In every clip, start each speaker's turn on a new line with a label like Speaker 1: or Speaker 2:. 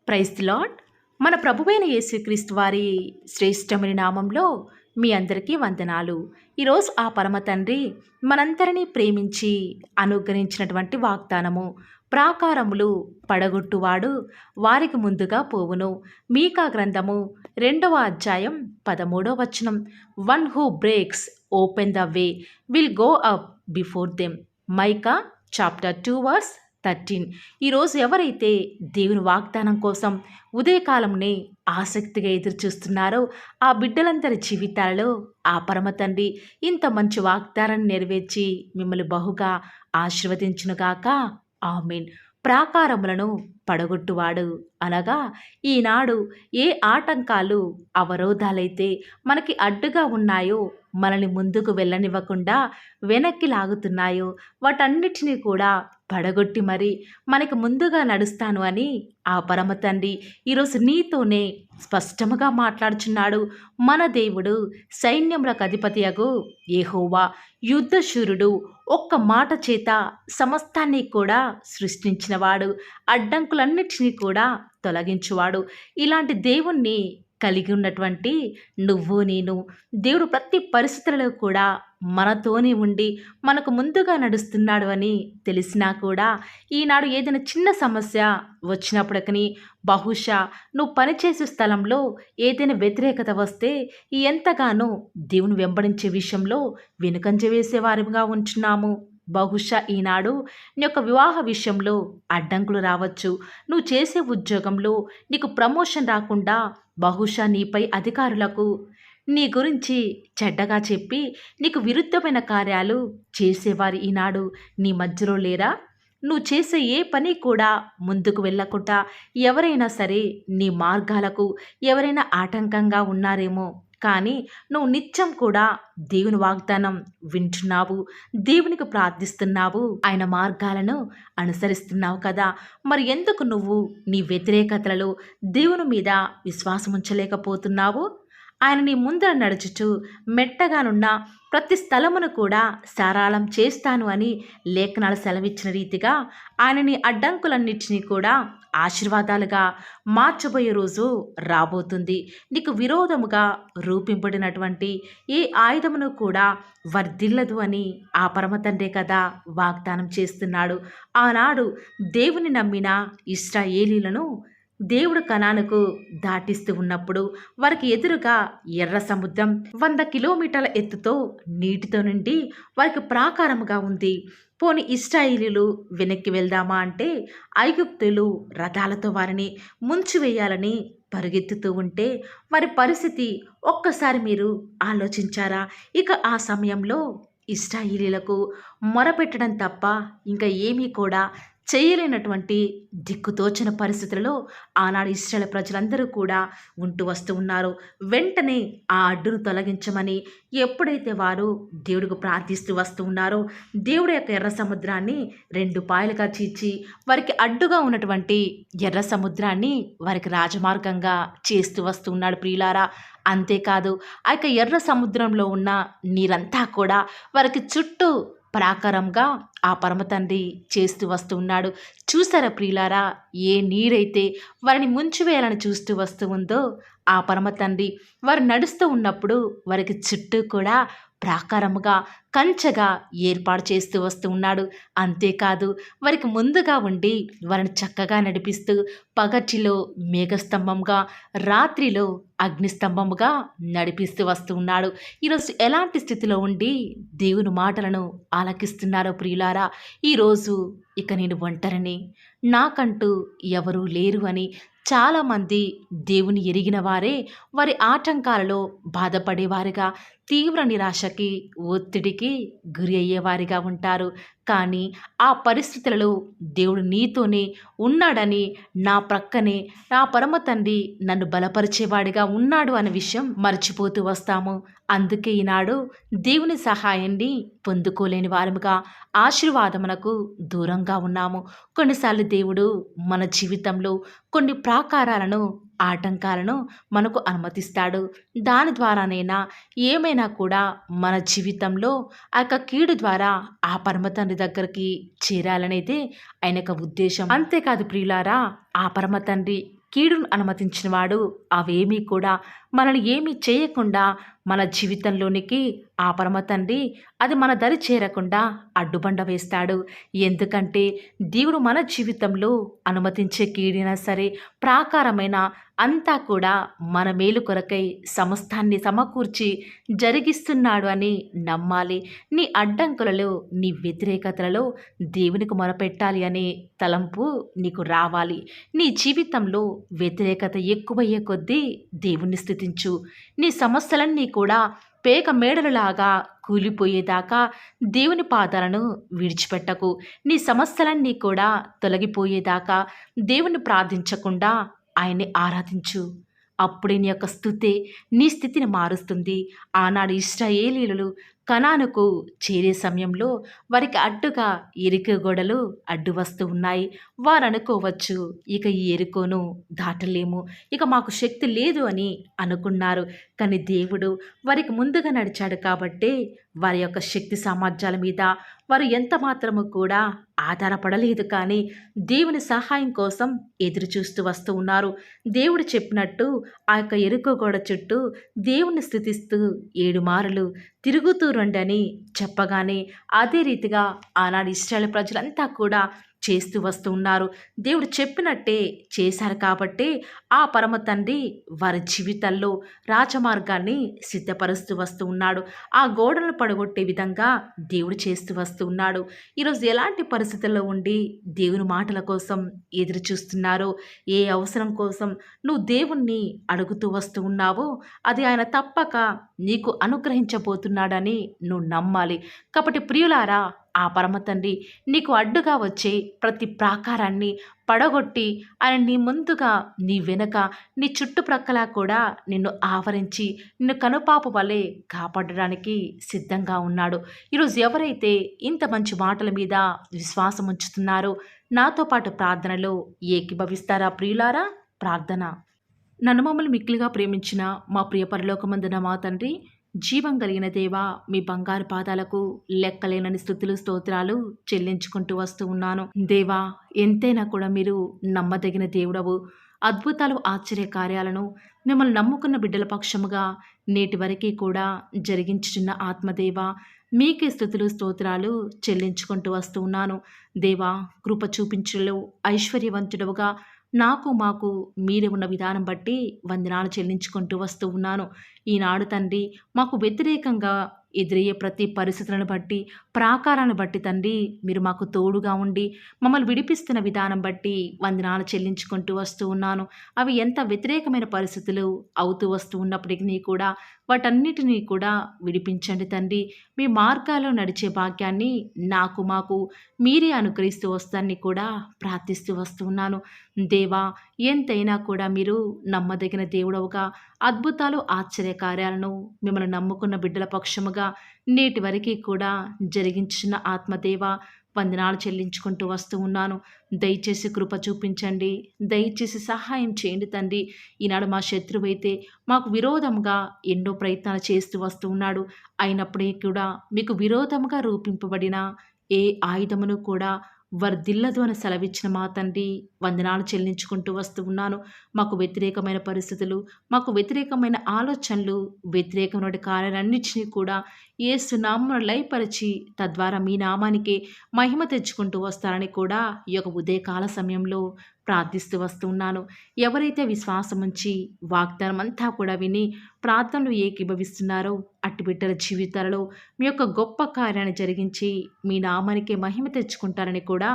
Speaker 1: Praise the lord. మన ప్రభువైన యేసుక్రీస్తు వారి శ్రేష్టమైన నామంలో మీ అందరికీ వందనాలు. ఈరోజు ఆ పరమ తండ్రి మనందరినీ ప్రేమించి అనుగ్రహించినటువంటి వాగ్దానము, ప్రాకారములు పడగొట్టువాడు వారికి ముందుగా పోవును. మీకా గ్రంథము 2వ అధ్యాయం 13వ వచనం. One who breaks open the way will go up before them. Micah chapter 2 verse 13. ఈరోజు ఎవరైతే దేవుని వాగ్దానం కోసం ఉదయకాలంనే ఆసక్తిగా ఎదురుచూస్తున్నారో ఆ బిడ్డలందరి జీవితాలలో ఆ పరమ తండ్రి ఇంత మంచి వాగ్దానాన్ని నెరవేర్చి మిమ్మల్ని బహుగా ఆశీర్వదించునుగాక. ఆమేన్. ప్రాకారములను పడగొట్టువాడు అనగా ఈనాడు ఏ ఆటంకాలు అవరోధాలైతే మనకి అడ్డుగా ఉన్నాయో, మనల్ని ముందుకు వెళ్ళనివ్వకుండా వెనక్కి లాగుతున్నాయో వాటన్నిటినీ కూడా పడగొట్టి మరి మనకి ముందుగా నడుస్తాను అని ఆ పరమ తండ్రి ఈరోజు నీతోనే స్పష్టముగా మాట్లాడుచున్నాడు. మన దేవుడు సైన్యములకు అధిపతియగు యెహోవా యుద్ధశూరుడు. ఒక్క మాట చేత సమస్తాన్ని కూడా సృష్టించినవాడు, అడ్డంకులన్నిటినీ కూడా తొలగించువాడు. ఇలాంటి దేవుణ్ణి కలిగి ఉన్నటువంటి నువ్వు నేను, దేవుడు ప్రతి పరిస్థితులలో కూడా మనతోనే ఉండి మనకు ముందుగా నడుస్తున్నాడు అని తెలిసినా కూడా ఈనాడు ఏదైనా చిన్న సమస్య వచ్చినప్పటికీ, బహుశా నువ్వు పనిచేసే స్థలంలో ఏదైనా వ్యతిరేకత వస్తే ఎంతగానో దేవుని వెంబడించే విషయంలో వెనుకంజ వేసేవారిగా ఉంటున్నాము. బహుశా ఈనాడు నీ యొక్క వివాహ విషయంలో అడ్డంకులు రావచ్చు. నువ్వు చేసే ఉద్యోగంలో నీకు ప్రమోషన్ రాకుండా బహుశా నీపై అధికారులకు నీ గురించి చెడ్డగా చెప్పి నీకు విరుద్ధమైన కార్యాలు చేసేవారు ఈనాడు నీ మధ్యలో లేరా? నువ్వు చేసే ఏ పని కూడా ముందుకు వెళ్ళకుండా ఎవరైనా సరే నీ మార్గాలకు ఎవరైనా ఆటంకంగా ఉన్నారేమో. కానీ నువ్వు నిత్యం కూడా దేవుని వాగ్దానం వింటున్నావు, దేవునికి ప్రార్థిస్తున్నావు, ఆయన మార్గాలను అనుసరిస్తున్నావు కదా. మరి ఎందుకు నువ్వు నీ వ్యతిరేకతలలో దేవుని మీద విశ్వాసం ఉంచలేకపోతున్నావు? ఆయన నీ ముందర నడుచుచు మెట్టగానున్న ప్రతి స్థలమును కూడా సారాళం చేస్తాను అని లేఖనాలు సెలవిచ్చిన రీతిగా ఆయన నీ అడ్డంకులన్నిటినీ కూడా ఆశీర్వాదాలుగా మార్చబోయే రోజు రాబోతుంది. నీకు విరోధముగా రూపింపడినటువంటి ఏ ఆయుధమును కూడా వర్ధిల్లదు అని ఆ పరమ తండ్రే కదా వాగ్దానం చేస్తున్నాడు. ఆనాడు దేవుని నమ్మిన ఇశ్రాయేలీలను దేవుడు కనానుకు దాటిస్తూ ఉన్నప్పుడు వారికి ఎదురుగా ఎర్ర సముద్రం 100 కిలోమీటర్ల ఎత్తుతో నీటితో నిండి వారికి ప్రాకారముగా ఉంది. పోని ఇశ్రాయేలీయులు వెనక్కి వెళ్దామా అంటే ఐగుప్తులు రథాలతో వారిని ముంచివేయాలని పరుగెత్తుతూ ఉంటే వారి పరిస్థితి ఒక్కసారి మీరు ఆలోచించారా? ఇక ఆ సమయంలో ఇశ్రాయేలీయులకు మొరపెట్టడం తప్ప ఇంకా ఏమీ కూడా చేయలేనటువంటి దిక్కుతోచన పరిస్థితులలో ఆనాడు ఇశ్రాయేలు ప్రజలందరూ కూడా ఉంటూ వస్తూ ఉన్నారు. వెంటనే ఆ అడ్డును తొలగించమని ఎప్పుడైతే వారు దేవుడికి ప్రార్థిస్తూ వస్తూ ఉన్నారో దేవుడి యొక్క ఎర్ర సముద్రాన్ని 2 పాయలుగా చీల్చి వారికి అడ్డుగా ఉన్నటువంటి ఎర్ర సముద్రాన్ని వారికి రాజమార్గంగా చేస్తూ వస్తూ ఉన్నాడు ప్రియులారా. అంతేకాదు ఆ యొక్క ఎర్ర సముద్రంలో ఉన్న నీరంతా కూడా వారికి చుట్టూ ప్రాకారంగా ఆ పరమ తండ్రి చేస్తూ వస్తూ ఉన్నాడు. చూసారా ప్రియులారా, ఏ నీరైతే వారిని ముంచివేయాలని చూస్తూ వస్తూ ఉందో ఆ పరమ తండ్రి వారు నడుస్తూ ఉన్నప్పుడు వారికి చుట్టూ కూడా ప్రాకారముగా కంచెగా ఏర్పాటు చేస్తూ వస్తూ ఉన్నాడు. అంతేకాదు వారికి ముందుగా ఉండి వారిని చక్కగా నడిపిస్తూ పగటిలో మేఘస్తంభంగా, రాత్రిలో అగ్నిస్తంభముగా నడిపిస్తూ వస్తూ ఉన్నాడు. ఈరోజు ఎలాంటి స్థితిలో ఉండి దేవుని మాటలను ఆలకిస్తున్నారో ప్రియులారా, ఈరోజు ఇక నేను ఒంటరిని, నాకంటూ ఎవరూ లేరు అని చాలామంది దేవుని ఎరిగిన వారే వారి ఆటంకాలలో బాధపడేవారిగా, తీవ్ర నిరాశకి, ఒత్తిడికి గురి అయ్యేవారిగా ఉంటారు. కానీ ఆ పరిస్థితులలో దేవుడు నీతోనే ఉన్నాడని, నా ప్రక్కనే నా పరమ తండ్రి నన్ను బలపరిచేవాడిగా ఉన్నాడు అనే విషయం మర్చిపోతూ వస్తాము. అందుకే ఈనాడు దేవుని సహాయాన్ని పొందుకోలేని వారముగా, ఆశీర్వాదమునకు దూరంగా ఉన్నాము. కొన్నిసార్లు దేవుడు మన జీవితంలో కొన్ని ప్రాకారాలను, ఆటంకాలను మనకు అనుమతిస్తాడు. దాని ద్వారానైనా ఏమైనా కూడా మన జీవితంలో ఆ యొక్క కీడు ద్వారా ఆ పరమ తండ్రి దగ్గరికి చేరాలనేదే ఆయన యొక్క ఉద్దేశం. అంతేకాదు ప్రియులారా, ఆ పరమ తండ్రి కీడును అనుమతించినవాడు అవేమీ కూడా మనల్ని ఏమీ చేయకుండా మన జీవితంలోనికి ఆ పరమ తండ్రి అది మన దరి చేరకుండా అడ్డుబండ వేస్తాడు. ఎందుకంటే దేవుడు మన జీవితంలో అనుమతించే కీడైనా సరే, ప్రాకారమైన అంతా కూడా మన మేలు కొరకై సమస్తాన్ని సమకూర్చి జరిగిస్తున్నాడు అని నమ్మాలి. నీ అడ్డంకులలో, నీ వ్యతిరేకతలలో దేవునికి మొరపెట్టాలి అనే తలంపు నీకు రావాలి. నీ జీవితంలో వ్యతిరేకత ఎక్కువయ్యే కొద్దీ దేవుణ్ణి స్తుతించు. నీ సమస్యలన్నీ కూడా పేక మేడలలాగా కూలిపోయేదాకా దేవుని పాదాలను విడిచిపెట్టకు. నీ సమస్యలన్నీ కూడా తొలగిపోయేదాకా దేవుణ్ణి ప్రార్థించకుండా ఆయన్ని ఆరాధించు. అప్పుడే నీ యొక్క స్తుతే నీ స్థితిని మారుస్తుంది. ఆనాడు ఇశ్రాయేలీయులు కనానుకు చేరే సమయంలో వారికి అడ్డుగా ఎరికో గోడలు అడ్డు వస్తూ ఉన్నాయి. వారు అనుకోవచ్చు, ఇక ఈ ఎరికోను దాటలేము, ఇక మాకు శక్తి లేదు అని అనుకున్నారు. కానీ దేవుడు వారికి ముందుగా నడిచాడు కాబట్టే వారి యొక్క శక్తి సామర్థ్యాల మీద వారు ఎంత మాత్రము కూడా ఆధారపడలేదు. కానీ దేవుని సహాయం కోసం ఎదురు చూస్తూ వస్తూ ఉన్నారు. దేవుడు చెప్పినట్టు ఆ యొక్క ఎరుకో గోడ చుట్టూ దేవుణ్ణి స్తుతిస్తూ 7 మారులు తిరుగుతూ రండని చెప్పగానే అదే రీతిగా ఆనాడు ఇశ్రాయేలు ప్రజలంతా కూడా చేస్తూ వస్తూ ఉన్నారు. దేవుడు చెప్పినట్టే చేశారు కాబట్టి ఆ పరమ తండ్రి వారి జీవితాల్లో రాజమార్గాన్ని సిద్ధపరుస్తూ వస్తూ ఉన్నాడు. ఆ గోడలను పడగొట్టే విధంగా దేవుడు చేస్తూ వస్తూ ఉన్నాడు. ఈరోజు ఎలాంటి పరిస్థితుల్లో ఉండి దేవుని మాటల కోసం ఎదురు చూస్తున్నారో, ఏ అవసరం కోసం నువ్వు దేవుణ్ణి అడుగుతూ వస్తూ ఉన్నావో అది ఆయన తప్పక నీకు అనుగ్రహించబోతున్నాడని నువ్వు నమ్మాలి. కాబట్టి ప్రియులారా, ఆ పరమ తండ్రి నీకు అడ్డుగా వచ్చే ప్రతి ప్రాకారాన్ని పడగొట్టి ఆయన నీ ముందుగా, నీ వెనుక, నీ చుట్టుప్రక్కల కూడా నిన్ను ఆవరించి నిన్ను కనుపాప వలె కాపాడడానికి సిద్ధంగా ఉన్నాడు. ఈరోజు ఎవరైతే ఇంత మంచి మాటల మీద విశ్వాసం ఉంచుతున్నారో నాతో పాటు ప్రార్థనలో ఏకీభవిస్తారా ప్రియులారా? ప్రార్థన. నన్ను మమ్మల్ని మిక్కిలిగా ప్రేమించిన మా ప్రియ పరలోకమందున మా తండ్రి, జీవం కలిగిన దేవా, మీ బంగారు పాదాలకు లెక్కలేనని స్తుతులు స్తోత్రాలు చెల్లించుకుంటూ వస్తూ ఉన్నాను. దేవా, ఎంతైనా కూడా మీరు నమ్మదగిన దేవుడవు. అద్భుతాలు, ఆశ్చర్య కార్యాలను మిమ్మల్ని నమ్ముకున్న బిడ్డల పక్షముగా నేటి వరకు కూడా జరిగించుచున్న ఆత్మదేవా, మీకే స్తుతులు స్తోత్రాలు చెల్లించుకుంటూ వస్తూ ఉన్నాను. దేవా, కృప చూపించులో ఐశ్వర్యవంతుడవుగా నాకు మాకు మీరే ఉన్న విధానం బట్టి వందనాలు చెల్లించుకుంటూ వస్తూ ఉన్నాను. ఈనాడు తండ్రి, మాకు వ్యతిరేకంగా ఎదురయ్యే ప్రతి పరిస్థితులను బట్టి, ప్రాకారాన్ని బట్టి తండ్రి మీరు మాకు తోడుగా ఉండి మమ్మల్ని విడిపిస్తున్న విధానం బట్టి వందనాలు చెల్లించుకుంటూ వస్తూ ఉన్నాను. అవి ఎంత వ్యతిరేకమైన పరిస్థితులు అవుతూ వస్తూ ఉన్నప్పటికీ కూడా వాటన్నిటినీ కూడా విడిపించండి తండ్రి. మీ మార్గాల్లో నడిచే భాగ్యాన్ని నాకు మాకు మీరే అనుగ్రహిస్తూ వస్తాన్ని కూడా ప్రార్థిస్తూ వస్తూ ఉన్నాను. దేవా, ఎంతైనా కూడా మీరు నమ్మదగిన దేవుడవుగా అద్భుతాలు, ఆశ్చర్య కార్యాలను మిమ్మల్ని నమ్ముకున్న బిడ్డల పక్షముగా నేటి వరకు కూడా జరిగించిన ఆత్మదేవ వందనాలు చెల్లించుకుంటూ వస్తూ ఉన్నాను. దయచేసి కృప చూపించండి, దయచేసి సహాయం చేయండి తండ్రి. ఈనాడు మా శత్రువైతే మాకు విరోధంగా ఎన్నో ప్రయత్నాలు చేస్తూ వస్తూ ఉన్నాడు. అయినప్పటికీ కూడా మీకు విరోధంగా రూపింపబడిన ఏ ఆయుధమును కూడా వర్ధిల్లదు అని సెలవిచ్చిన మా తండ్రి వందనాలు చెల్లించుకుంటూ వస్తూ ఉన్నాను. మాకు వ్యతిరేకమైన పరిస్థితులు, మాకు వ్యతిరేకమైన ఆలోచనలు, వ్యతిరేకమైన కార్యాలన్నింటినీ కూడా యేసు నామమున లయపరిచి తద్వారా మీ నామానికే మహిమ తెచ్చుకుంటూ వస్తారని కూడా ఈ యొక్క ఉదయకాల సమయంలో ప్రార్థిస్తూ వస్తూ ఉన్నాను. ఎవరైతే విశ్వాసం ఉంచి వాగ్దానం అంతా కూడా విని ప్రార్థనలు ఏకీభవిస్తున్నారో అట్టి బిడ్డల జీవితాలలో మీ యొక్క గొప్ప కార్యాన్ని జరిగించి మీ నామానికే మహిమ తెచ్చుకుంటారని కూడా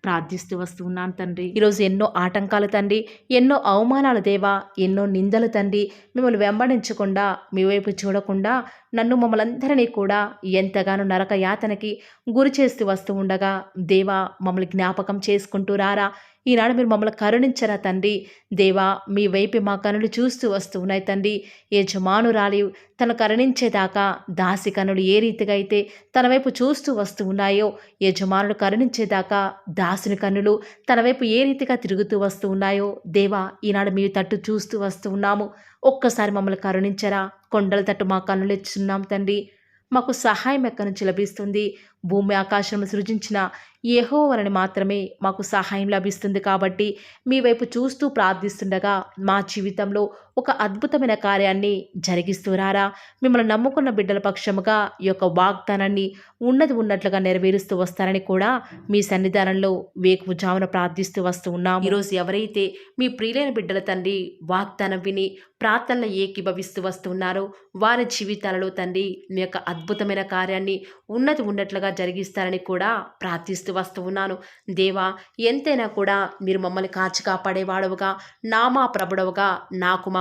Speaker 1: ప్రార్థిస్తూ వస్తూ ఉన్నాను తండ్రి. ఈరోజు ఎన్నో ఆటంకాలు తండ్రి, ఎన్నో అవమానాలు దేవా, ఎన్నో నిందలు తండ్రి మిమ్మల్ని వెంబడించకుండా, మీ వైపు చూడకుండా నన్ను మమ్మల్ందరినీ కూడా ఎంతగానో నరక యాతనకి గురి చేస్తూ వస్తూ ఉండగా దేవా, మమ్మల్ని జ్ఞాపకం చేసుకుంటూ రారా. ఈనాడు మీరు మమ్మల్ని కరుణించరా తండ్రి. దేవా, మీ వైపు మా కనులు చూస్తూ వస్తూ ఉన్నాయి తండ్రి. యజమానురాలి తను కరుణించేదాకా దాసి కనులు ఏ రీతిగా అయితే తన వైపు చూస్తూ వస్తూ ఉన్నాయో, యజమానులు కరుణించేదాకా దాసుని కన్నులు తన వైపు ఏ రీతిగా తిరుగుతూ వస్తూ ఉన్నాయో దేవా, ఈనాడు మీ తట్టు చూస్తూ వస్తూ ఉన్నాము. ఒక్కసారి మమ్మల్ని కరుణించరా. కొండల తట్టు మా కన్నులు ఇస్తున్నాం తండ్రి. మాకు సహాయం ఎక్కడి నుంచి లభిస్తుంది? భూమి ఆకాశం సృజించిన యెహోవాని మాత్రమే మాకు సహాయం లభిస్తుంది. కాబట్టి మీ వైపు చూస్తూ ప్రార్థిస్తుండగా మా జీవితంలో ఒక అద్భుతమైన కార్యాన్ని జరిగిస్తూరారా. మిమ్మల్ని నమ్ముకున్న బిడ్డల పక్షముగా ఈ యొక్క వాగ్దానాన్ని ఉన్నది ఉన్నట్లుగా నెరవేరుస్తూ వస్తారని కూడా మీ సన్నిధానంలో వేకువజామున ప్రార్థిస్తూ వస్తూ ఉన్నాం. ఈరోజు ఎవరైతే మీ ప్రియులైన బిడ్డల తండ్రి వాగ్దానం విని ప్రార్థనలు ఏకీభవిస్తూ వస్తున్నారో వారి జీవితాలలో తండ్రి మీ యొక్క అద్భుతమైన కార్యాన్ని ఉన్నది ఉన్నట్లుగా జరిగిస్తారని కూడా ప్రార్థిస్తూ వస్తూ ఉన్నాను. దేవా, ఎంతైనా కూడా మీరు మమ్మల్ని కాచి కాపాడేవాడవుగా, నామా ప్రభుడవుగా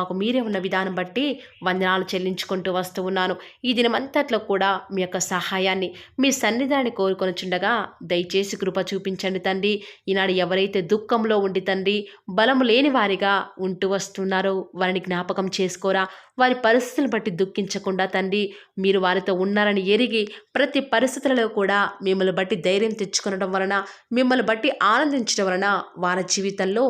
Speaker 1: మాకు మీరే ఉన్న విధానం బట్టి వందనాలు చెల్లించుకుంటూ వస్తూ ఉన్నాను. ఈ దినమంతట్లో కూడా మీ యొక్క సహాయాన్ని మీ సన్నిధాన్ని కోరుకొనిచుండగా దయచేసి కృప చూపించండి తండ్రి. ఈనాడు ఎవరైతే దుఃఖంలో ఉండి తండ్రి బలము లేని వారిగా ఉంటూ వస్తున్నారో వారిని జ్ఞాపకం చేసుకోరా. వారి పరిస్థితులను బట్టి దుఃఖించకుండా తండ్రి మీరు వారితో ఉన్నారని ఎరిగి ప్రతి పరిస్థితులలో కూడా మిమ్మల్ని బట్టి ధైర్యం తెచ్చుకొనడం వలన, మిమ్మల్ని బట్టి ఆనందించడం వలన వారి జీవితంలో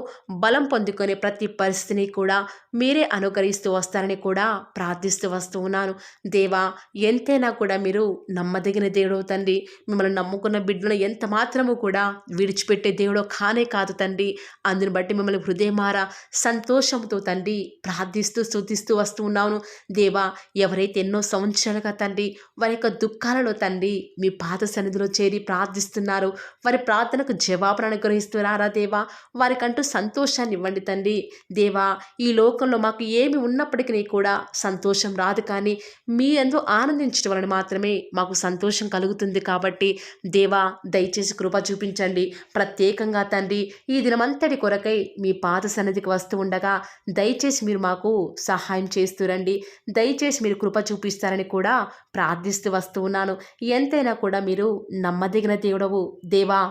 Speaker 1: బలం పొందుకునే ప్రతి పరిస్థితిని కూడా మీరే అనుకరిస్తూ వస్తారని కూడా ప్రార్థిస్తూ వస్తూ ఉన్నాను. దేవా, ఎంతైనా కూడా మీరు నమ్మదగిన దేవుడు తండ్రి. మిమ్మల్ని నమ్ముకున్న బిడ్డలను ఎంత మాత్రము కూడా విడిచిపెట్టే దేవుడో కానే కాదు తండ్రి. అందుని బట్టి మిమ్మల్ని హృదయమారా సంతోషంతో తండ్రి ప్రార్థిస్తూ స్తుతిస్తూ వస్తూ ఉన్నాను. దేవా, ఎవరైతే ఎన్నో సంవత్సరాలుగా తండ్రి వారి యొక్క దుఃఖాలలో తండ్రి మీ పాద సన్నిధిలో చేరి ప్రార్థిస్తున్నారు, వారి ప్రార్థనకు జవాబును అనుగ్రహిస్తున్నారా దేవా. వారికంటూ సంతోషాన్ని ఇవ్వండి తండ్రి. దేవా, ఈ లోకంలో మాకు ఏమి ఉన్నప్పటికీ కూడా సంతోషం రాదు, కానీ మీ యందు ఆనందించడం వలన మాత్రమే మాకు సంతోషం కలుగుతుంది. కాబట్టి దేవా, దయచేసి కృప చూపించండి. ప్రత్యేకంగా తండ్రి ఈ దినమంతటి కొరకై మీ పాద సన్నిధికి వస్తూ ఉండగా దయచేసి మీరు మాకు సహాయం చేస్తురండి. దయచేసి మీరు కృప చూపిస్తారని కూడా ప్రార్థిస్తూ వస్తూ ఉన్నాను. ఎంతైనా కూడా మీరు నమ్మదగిన దేవుడవు దేవా.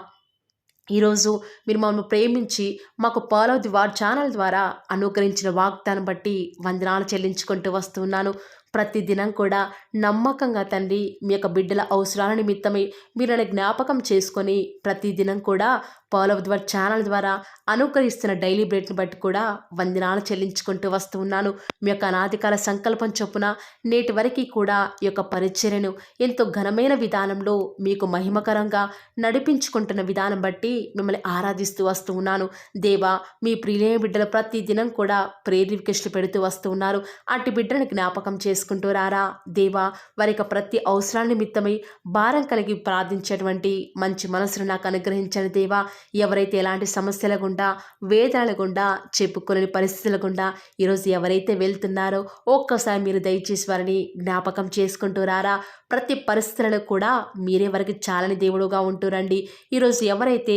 Speaker 1: ఈరోజు మీరు మమ్మల్ని ప్రేమించి మాకు ఫాలో ది వార్ ఛానల్ ద్వారా అనుగ్రహించిన వాగ్దానం బట్టి వందనాలు చెల్లించుకుంటూ వస్తున్నాను. ప్రతిదినం కూడా నమ్మకంగా తండ్రి మీ యొక్క బిడ్డల అవసరాల నిమిత్తమై మీరు జ్ఞాపకం చేసుకొని ప్రతిదినం కూడా ఫాలో ది వార్ ఛానల్ ద్వారా అనుకరిస్తున్న డైలీ బ్రెడ్ని బట్టి కూడా వందనాలు చెల్లించుకుంటూ వస్తూ ఉన్నాను. మీ యొక్క అనాదికాల సంకల్పం చొప్పున నేటి వరకు కూడా ఈ యొక్క పరిచర్యను ఎంతో ఘనమైన విధానంలో మీకు మహిమకరంగా నడిపించుకుంటున్న విధానం బట్టి మిమ్మల్ని ఆరాధిస్తూ వస్తూ ఉన్నాను. దేవా, మీ ప్రియులైన బిడ్డలు ప్రతిదినం కూడా ప్రేయర్ రిక్వెస్ట్లు పెడుతూ వస్తూ ఉన్నారు. అటు బిడ్డలను జ్ఞాపకం చేసుకుంటూ రారా దేవా. వారి యొక్క ప్రతి అవసరాల నిమిత్తమై భారం కలిగి ప్రార్థించేటువంటి మంచి మనసును నాకు అనుగ్రహించండి దేవా. ఎవరైతే ఎలాంటి సమస్యల గుండా, వేదనల గుండా, చెప్పుకోలేని పరిస్థితుల గుండా ఈరోజు ఎవరైతే వెళ్తున్నారో ఒక్కసారి మీరు దయచేసి వారిని జ్ఞాపకం చేసుకుంటూ రారా. ప్రతి పరిస్థితులలో కూడా మీరే వారికి చాలని దేవుడుగా ఉంటూరండి. ఈరోజు ఎవరైతే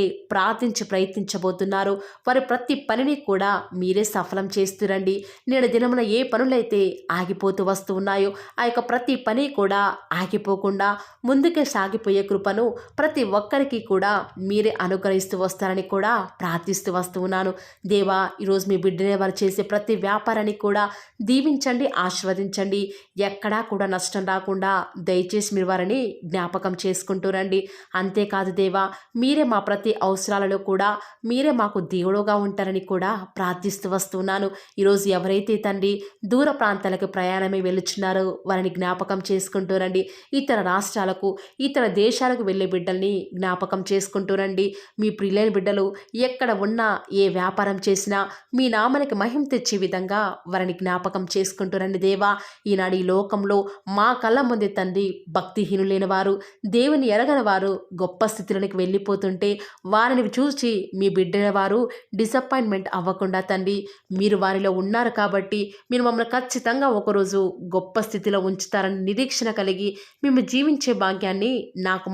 Speaker 1: ప్రయత్నించబోతున్నారో వారి ప్రతి పనిని కూడా మీరే సఫలం చేస్తురండి. నేడు దినమున ఏ పనులైతే ఆగిపోతూ వస్తూ ఉన్నాయో ఆ యొక్క ప్రతి పని కూడా ఆగిపోకుండా ముందుకే సాగిపోయే కృపను ప్రతి ఒక్కరికి కూడా మీరే అనుగ్రహిస్తూ వస్తారని కూడా ప్రార్థిస్తూ వస్తూ ఉన్నాను. దేవా, ఈరోజు మీ బిడ్డనే వారు చేసే ప్రతి వ్యాపారాన్ని కూడా దీవించండి, ఆశీర్వదించండి. ఎక్కడా కూడా నష్టం రాకుండా దయచేసి మీరు వారిని జ్ఞాపకం చేసుకుంటూ రండి. అంతేకాదు దేవా, మీరే మా ప్రతి అవసరాలలో కూడా మీరే మాకు దేవుడుగా ఉంటారని కూడా ప్రార్థిస్తూ వస్తున్నాను. ఈరోజు ఎవరైతే తండ్రి దూర ప్రాంతాలకు ప్రయాణమై వెళ్ళుచున్నారో వారిని జ్ఞాపకం చేసుకుంటూ రండి. ఇతర రాష్ట్రాలకు, ఇతర దేశాలకు వెళ్ళే బిడ్డల్ని జ్ఞాపకం చేసుకుంటూ రండి. మీ ప్రియులైన బిడ్డలు ఎక్కడ ఉన్నా, ఏ వ్యాపారం చేసినా మీ నామానికి మహిమ తెచ్చే విధంగా వారిని జ్ఞాపకం చేసుకుంటూ రండి దేవా. ఈనాడు ఈ లోకంలో మా కళ్ళ ముందే తండ్రి భక్తిహీనులైన వారు, దేవుని ఎరగని వారు గొప్ప స్థితిలోనికి వెళ్ళిపోతుంటే వారిని చూసి మీ బిడ్డల వారు డిసప్పాయింట్మెంట్ అవ్వకుండా తండ్రి మీరు వారిలో ఉన్నారు కాబట్టి మీరు మమ్మల్ని ఖచ్చితంగా ఒకరోజు గొప్ప స్థితిలో ఉంచుతారని నిరీక్షణ కలిగి మేము జీవించే భాగ్యాన్ని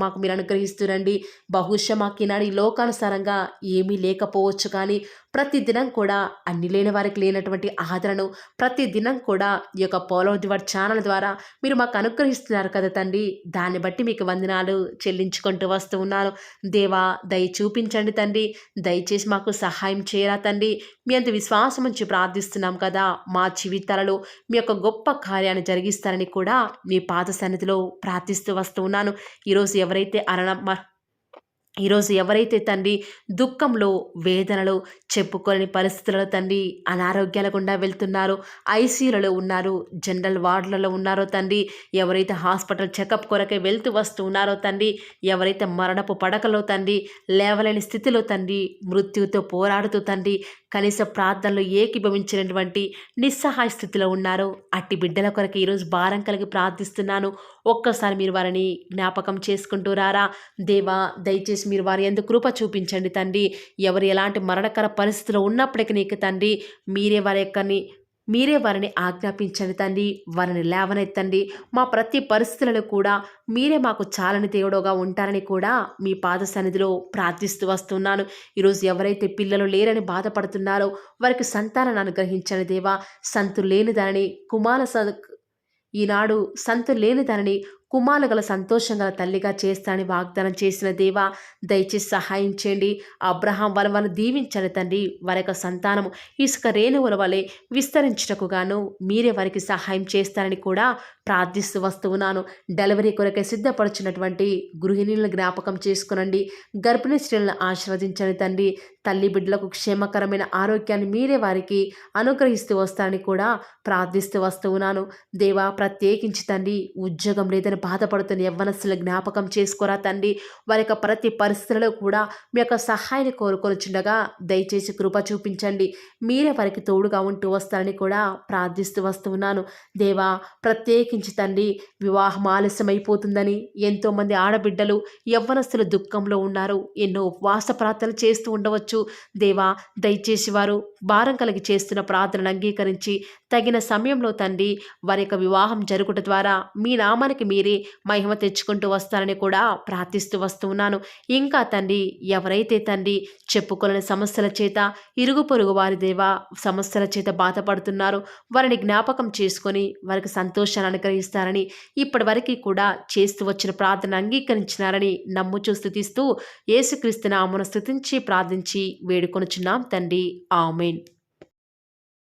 Speaker 1: మాకు మీరు అనుగ్రహిస్తురండి. బహుశా మాకు ఈనాడు ఈ లోకానుసారంగా ఏమీ లేకపోవచ్చు, కానీ ప్రతిదినం కూడా అన్ని లేని వారికి లేనటువంటి ఆదరణను ప్రతిదినం కూడా ఈ యొక్క ఫాలో ది వార్ ఛానల్ ద్వారా మీరు మాకు అనుగ్రహిస్తున్నారు కదా తండ్రి. దాన్ని బట్టి మీకు వందనాలు చెల్లించుకుంటూ వస్తూ ఉన్నాను. దేవా, దయ చూపించండి తండ్రి. దయచేసి మాకు సహాయం చేయరా తండ్రి. మీ అంత విశ్వాసం ఉంచి ప్రార్థిస్తున్నాం కదా. మా జీవితాలలో మీ యొక్క గొప్ప కార్యాన్ని జరిగిస్తారని కూడా మీ పాద సన్నిధిలో ప్రార్థిస్తూ వస్తూ ఉన్నాను. ఈరోజు ఎవరైతే ఈరోజు ఎవరైతే తండ్రి దుఃఖంలో, వేదనలో, చెప్పుకోలేని పరిస్థితులలో తండ్రి అనారోగ్యాల గుండా వెళ్తున్నారో, ఐసీయూలలో ఉన్నారు, జనరల్ వార్డులలో ఉన్నారో తండ్రి, ఎవరైతే హాస్పిటల్ చెకప్ కొరకే వెళ్తూ వస్తూ ఉన్నారో తండ్రి, ఎవరైతే మరణపు పడకలో తండ్రి లేవలేని స్థితిలో తండ్రి మృత్యువుతో పోరాడుతూ తండ్రి కనీస ప్రార్థనలు ఏకీభవించినటువంటి నిస్సహాయ స్థితిలో ఉన్నారో అట్టి బిడ్డల కొరకు ఈరోజు భారం కలిగి ప్రార్థిస్తున్నాను. ఒక్కసారి మీరు వారిని జ్ఞాపకం చేసుకుంటూ రారా. దేవా, దయచేసి మీరు వారి యందు కృప చూపించండి తండ్రి. ఎవరు ఎలాంటి మరణకర పరిస్థితిలో ఉన్నప్పటికీ నీకు తండ్రి మీరే వారిని ఆజ్ఞాపించండి తండ్రి. వారిని లేవనెత్తండి. మా ప్రతి పరిస్థితులలో కూడా మీరే మాకు చాలని దేవుడుగా ఉంటారని కూడా మీ పాద సన్నిధిలో ప్రార్థిస్తూ వస్తున్నాను. ఈరోజు ఎవరైతే పిల్లలు లేరని బాధపడుతున్నారో వారికి సంతానాన్ని అనుగ్రహించండి దేవా. సంతు లేని దానిని ఈనాడు సంతు లేని దానిని కుమారులు గల సంతోషం గల తల్లిగా చేస్తానని వాగ్దానం చేసిన దేవా, దయచేసి సహాయం చేయండి. అబ్రహాం వలవను దీవించని తండ్రి. వారి యొక్క సంతానము ఇసుక రేణువుల వలె విస్తరించుటకు గాను మీరే వారికి సహాయం చేస్తారని కూడా ప్రార్థిస్తూ వస్తూ ఉన్నాను. డెలివరీ కొరకై సిద్ధపడుచున్నటువంటి గృహిణులను జ్ఞాపకం చేసుకునండి. గర్భిణీ స్త్రీలను ఆశీర్వదించని తండ్రి. తల్లి బిడ్డలకు క్షేమకరమైన ఆరోగ్యాన్ని మీరే వారికి అనుగ్రహిస్తూ వస్తారని కూడా ప్రార్థిస్తూ వస్తూ ఉన్నాను. దేవా, ప్రత్యేకించి తండ్రి ఉద్యోగం లేదని బాధపడుతున్న యవ్వనస్తుల జ్ఞాపకం చేసుకోరా తండ్రి. వారి యొక్క ప్రతి పరిస్థితులలో కూడా మీ యొక్క సహాయాన్ని కోరుకొనిచుండగా దయచేసి కృప చూపించండి. మీరే వారికి తోడుగా ఉంటూ వస్తారని కూడా ప్రార్థిస్తూ వస్తూ ఉన్నాను. దేవా, ప్రత్యేకించి తండ్రి వివాహం ఆలస్యమైపోతుందని ఎంతోమంది ఆడబిడ్డలు యవ్వనస్తులు దుఃఖంలో ఉన్నారు. ఎన్నో ఉపవాస ప్రార్థనలు చేస్తూ ఉండవచ్చు. దేవా, దయచేసి వారు భారం కలిగి చేస్తున్న ప్రార్థనను అంగీకరించి తగిన సమయంలో తండ్రి వారి యొక్క వివాహం జరుగుట ద్వారా మీ నామానికి మీరే మహిమ తెచ్చుకుంటూ వస్తారని కూడా ప్రార్థిస్తూ వస్తూ ఉన్నాను. ఇంకా తండ్రి ఎవరైతే తండ్రి చెప్పుకోలేని సమస్యల చేత ఇరుగు పొరుగు వారి దేవా సమస్యల చేత బాధపడుతున్నారో వారిని జ్ఞాపకం చేసుకొని వారికి సంతోషాన్ని అనుగ్రహిస్తారని ఇప్పటి వరకు కూడా చేస్తూ వచ్చిన ప్రార్థన అంగీకరించినారని నమ్ముచూ స్తుతిస్తూ యేసుక్రీస్తు నామమున స్తుతించి ప్రార్థించి వేడుకొనుచున్నాం తండ్రి. ఆమేన్.